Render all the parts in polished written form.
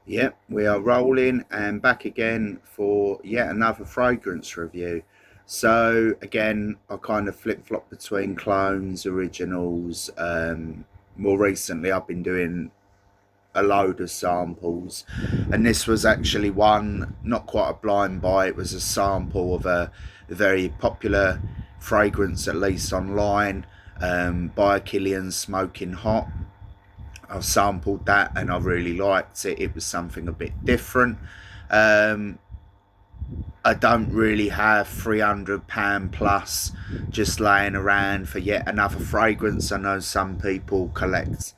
Yep, we are rolling and back again for yet another fragrance review. So again, I kind of flip-flop between clones, originals. More recently, I've been doing a load of samples, and this was actually one, not quite a blind buy. It was a sample of a very popular fragrance, at least online, By Killians Smoking Hot. I sampled that and I really liked it. It was something a bit different. Um, I don't really have £300 plus just laying around for yet another fragrance. I know some people collect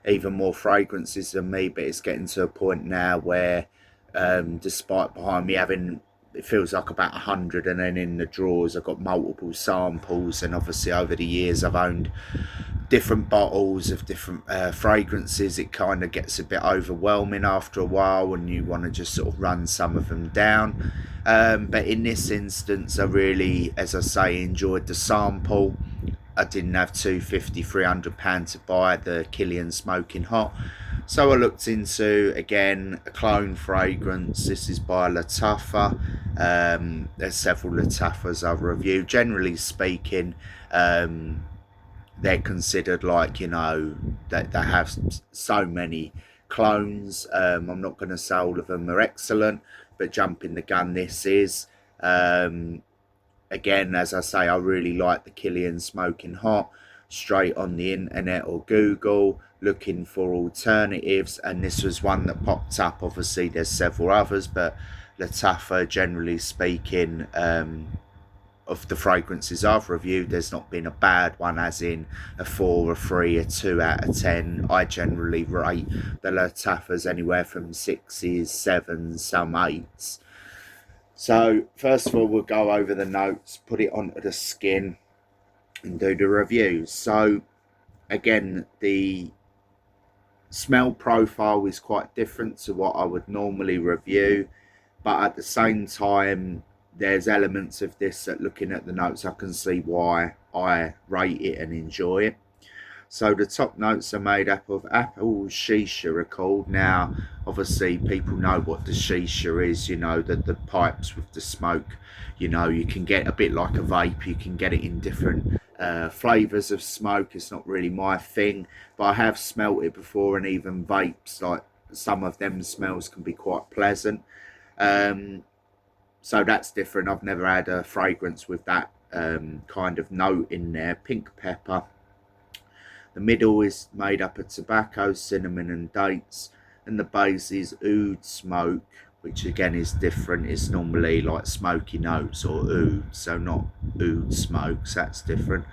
even more fragrances than me, but it's getting to a point now where, despite behind me having, it feels like about 100, and then in the drawers I've got multiple samples, and obviously over the years I've owned different bottles of different fragrances. It kind of gets a bit overwhelming after a while, and you want to just sort of run some of them down. But in this instance, I really, as I say, enjoyed the sample. I didn't have £250, £300 to buy the Killian Smoking Hot, so I looked into, again, a clone fragrance. This is by Lattafa. There's several Lattafas I've reviewed. Generally speaking, they're considered, like, that they have so many clones. I'm not going to say all of them are excellent, but jumping the gun, this is. Again, as I say, I really like the Killian Smoking Hot. Straight on the internet or Google, looking for alternatives, and this was one that popped up. Obviously, there's several others, but Lattafa, generally speaking, of the fragrances I've reviewed, there's not been a bad one, as in a 4, a 3, a 2 out of 10. I generally rate the Lattafas anywhere from 6s, 7s, some 8s. So first of all, we'll go over the notes, put it onto the skin, and do the reviews. So again, the smell profile is quite different to what I would normally review, but at the same time, there's elements of this that, looking at the notes, I can see why I rate it and enjoy it. So the top notes are made up of apple shisha record. Now, obviously, people know what the shisha is, the pipes with the smoke. You can get a bit like a vape, you can get it in different flavours of smoke. It's not really my thing, but I have smelt it before, and even vapes, like some of them smells can be quite pleasant. So that's different. I've never had a fragrance with that kind of note in there. Pink pepper. The middle is made up of tobacco, cinnamon and dates, and the base is oud smoke, which again is different. It's normally like smoky notes or oud, so not oud smokes, that's different.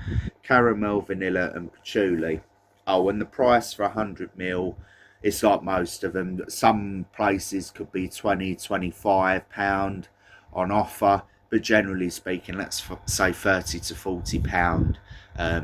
Caramel, vanilla and patchouli. Oh, and the price for 100ml, it's like most of them. Some places could be £20, £25 on offer, but generally speaking, let's say £30 to £40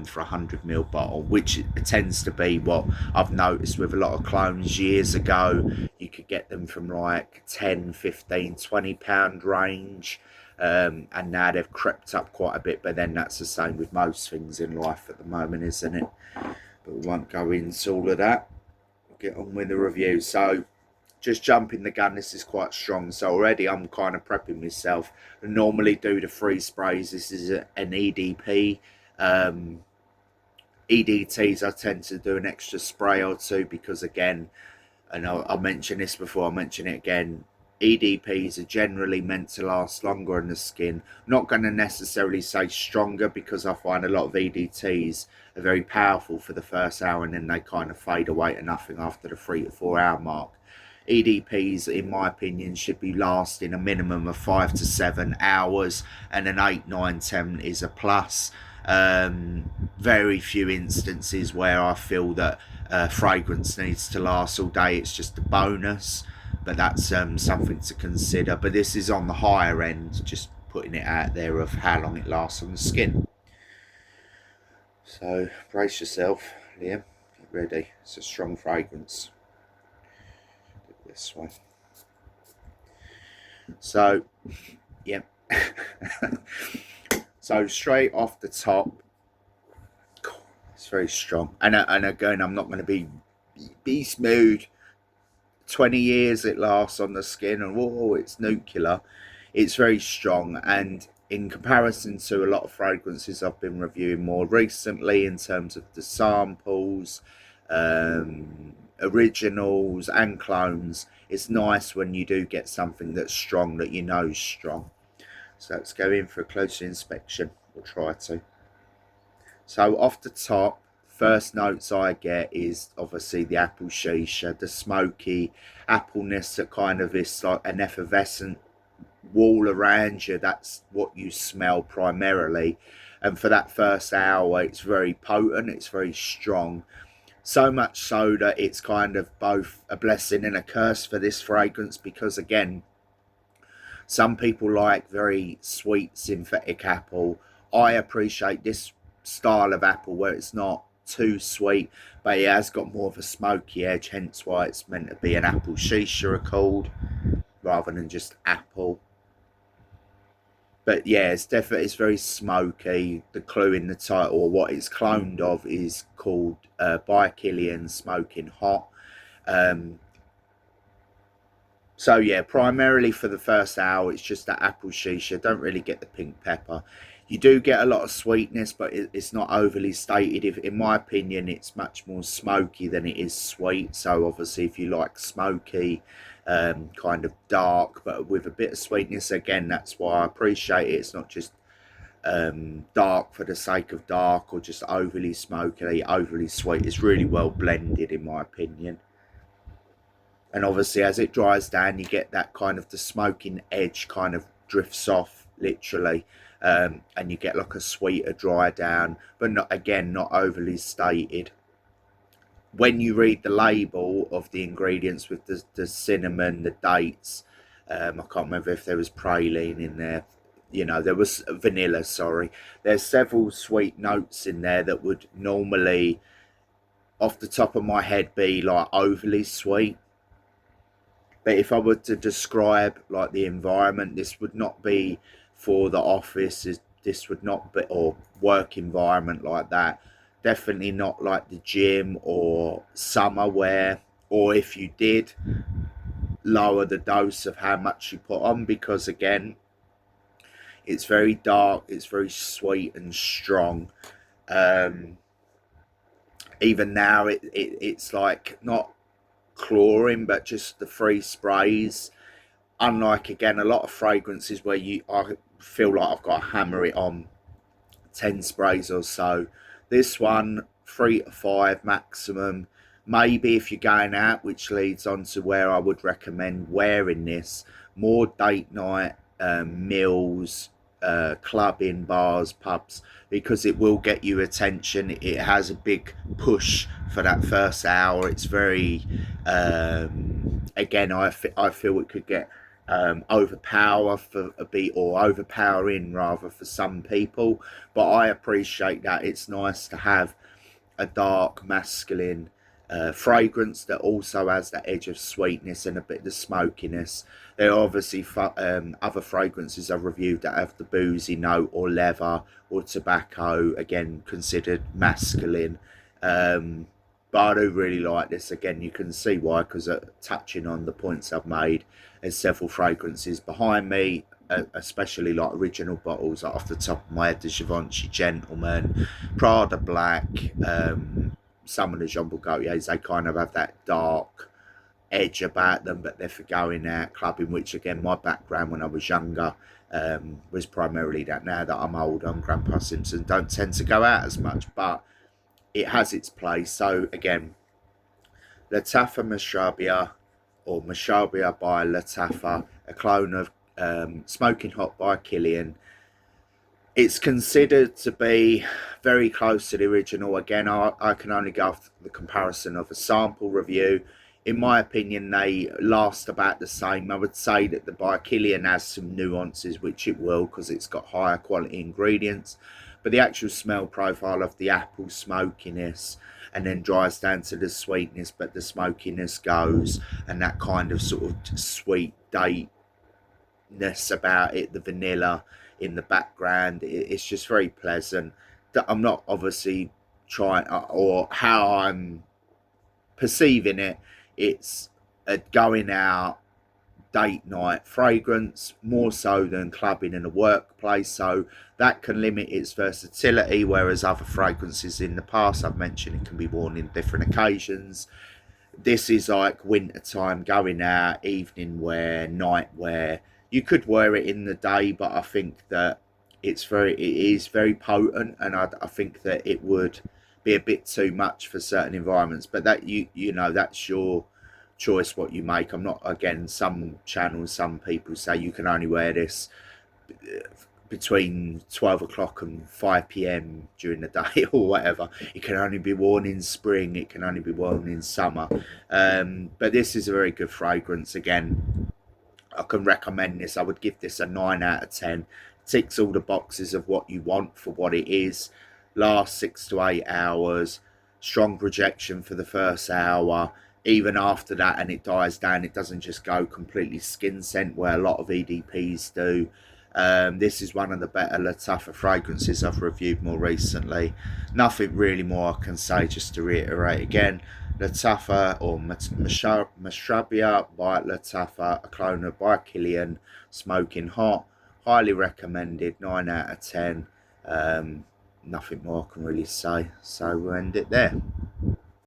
for a 100ml bottle, which tends to be what I've noticed with a lot of clones. Years ago, you could get them from like 10, 15, £20 range, and now they've crept up quite a bit, but then that's the same with most things in life at the moment, isn't it? But we won't go into all of that. We'll get on with the review. So just jumping the gun, this is quite strong, so already I'm kind of prepping myself. I normally do the 3 sprays. This is an EDP. EDTs, I tend to do an extra spray or two, because again, and I mentioned this before, I'll mention it again, EDPs are generally meant to last longer on the skin. Not going to necessarily say stronger, because I find a lot of EDTs are very powerful for the first hour, and then they kind of fade away to nothing after the 3 to 4 hour mark. EDPs, in my opinion, should be lasting a minimum of 5 to 7 hours, and an 8, 9, 10 is a plus. Very few instances where I feel that fragrance needs to last all day. It's just a bonus, but that's something to consider. But this is on the higher end, just putting it out there of how long it lasts on the skin. So brace yourself, Liam. Get ready. It's a strong fragrance. This one. So, yeah. So straight off the top, it's very strong. And again, I'm not going to be smooth 20 years it lasts on the skin, and oh, it's nuclear. It's very strong, and in comparison to a lot of fragrances I've been reviewing more recently in terms of the samples, originals and clones, it's nice when you do get something that's strong, that you know is strong. So let's go in for a closer inspection. We'll try to. So off the top, first notes I get is obviously the apple shisha, the smoky appleness that kind of is like an effervescent wall around you. That's what you smell primarily. And for that first hour, it's very potent, it's very strong. So much so that it's kind of both a blessing and a curse for this fragrance, because again, some people like very sweet synthetic apple. I appreciate this style of apple where it's not too sweet, but it has got more of a smoky edge, hence why it's meant to be an apple shisha called, rather than just apple. But yeah, it's very smoky. The clue in the title, or what it's cloned of, is called By Killians Smoking Hot. So yeah, primarily for the first hour, it's just that apple shisha. Don't really get the pink pepper. You do get a lot of sweetness, but it's not overly stated. If, in my opinion, it's much more smoky than it is sweet. So obviously, if you like smoky, kind of dark, but with a bit of sweetness, again, that's why I appreciate it. It's not just dark for the sake of dark, or just overly smoky, overly sweet. It's really well blended, in my opinion. And obviously as it dries down, you get that kind of, the smoking edge kind of drifts off literally, and you get like a sweeter dry down, but not, again, not overly stated. When you read the label of the ingredients with the cinnamon, the dates, I can't remember if there was praline in there, you know, there was vanilla, sorry, there's several sweet notes in there that would normally off the top of my head be like overly sweet. But if I were to describe like the environment, this would not be for the office. This would not be, or work environment like that. Definitely not like the gym or summer wear. Or if you did, lower the dose of how much you put on, because again, it's very dark. It's very sweet and strong. Even now, it's like not chlorine, but just the free sprays. Unlike again a lot of fragrances where I feel like I've got to hammer it on 10 sprays or so. This one, 3 to 5 maximum. Maybe if you're going out, which leads on to where I would recommend wearing this, more date night, meals, clubbing, bars, pubs, because it will get you attention. It has a big push for that first hour. It's very, again, I feel it could get overpower for a bit, or overpowering rather, for some people, but I appreciate that. It's nice to have a dark masculine fragrance that also has that edge of sweetness and a bit of the smokiness. There are obviously other fragrances I've reviewed that have the boozy note, or leather, or tobacco, again considered masculine. But I do really like this. Again, you can see why, because touching on the points I've made, there's several fragrances behind me, especially like original bottles, like off the top of my head, the Givenchy Gentleman, Prada Black, some of the Jean Paul Gaultiers, they kind of have that dark edge about them, but they're for going out clubbing, which again, my background when I was younger was primarily that. Now that I'm old, I'm Grandpa Simpson, don't tend to go out as much, but it has its place. So again, Lattafa MASHRABYA, or MASHRABYA by Lattafa, a clone of Smoking Hot by Killian. It's considered to be very close to the original. Again, I can only go off the comparison of a sample review. In my opinion, they last about the same. I would say that the By Killian has some nuances, which it will, because it's got higher quality ingredients. But the actual smell profile of the apple smokiness, and then dries down to the sweetness, but the smokiness goes, and that kind of sort of sweet dateness about it, the vanilla in the background, it's just very pleasant. I'm not obviously trying, or how I'm perceiving it, it's a going out date night fragrance, more so than clubbing in a workplace, so that can limit its versatility, whereas other fragrances in the past I've mentioned it can be worn in different occasions. This is like winter time, going out, evening wear, night wear. You could wear it in the day, but I think that it is very potent, and I think that it would be a bit too much for certain environments. But that you know that's your choice what you make. I'm not, again, some channels, some people say you can only wear this between 12 o'clock and 5 p.m. during the day or whatever. It can only be worn in spring, it can only be worn in summer. But this is a very good fragrance. Again, I can recommend this. I would give this a 9 out of 10. Ticks all the boxes of what you want for what it is. Lasts 6 to 8 hours. Strong projection for the first hour. Even after that, and it dies down, it doesn't just go completely skin scent where a lot of EDPs do. This is one of the better Lattafa fragrances I've reviewed more recently. Nothing really more I can say, just to reiterate again. Lattafa, or MASHRABYA by Lattafa, a clone of By Killians Smoking Hot. Highly recommended, 9 out of 10. Nothing more I can really say, so we'll end it there.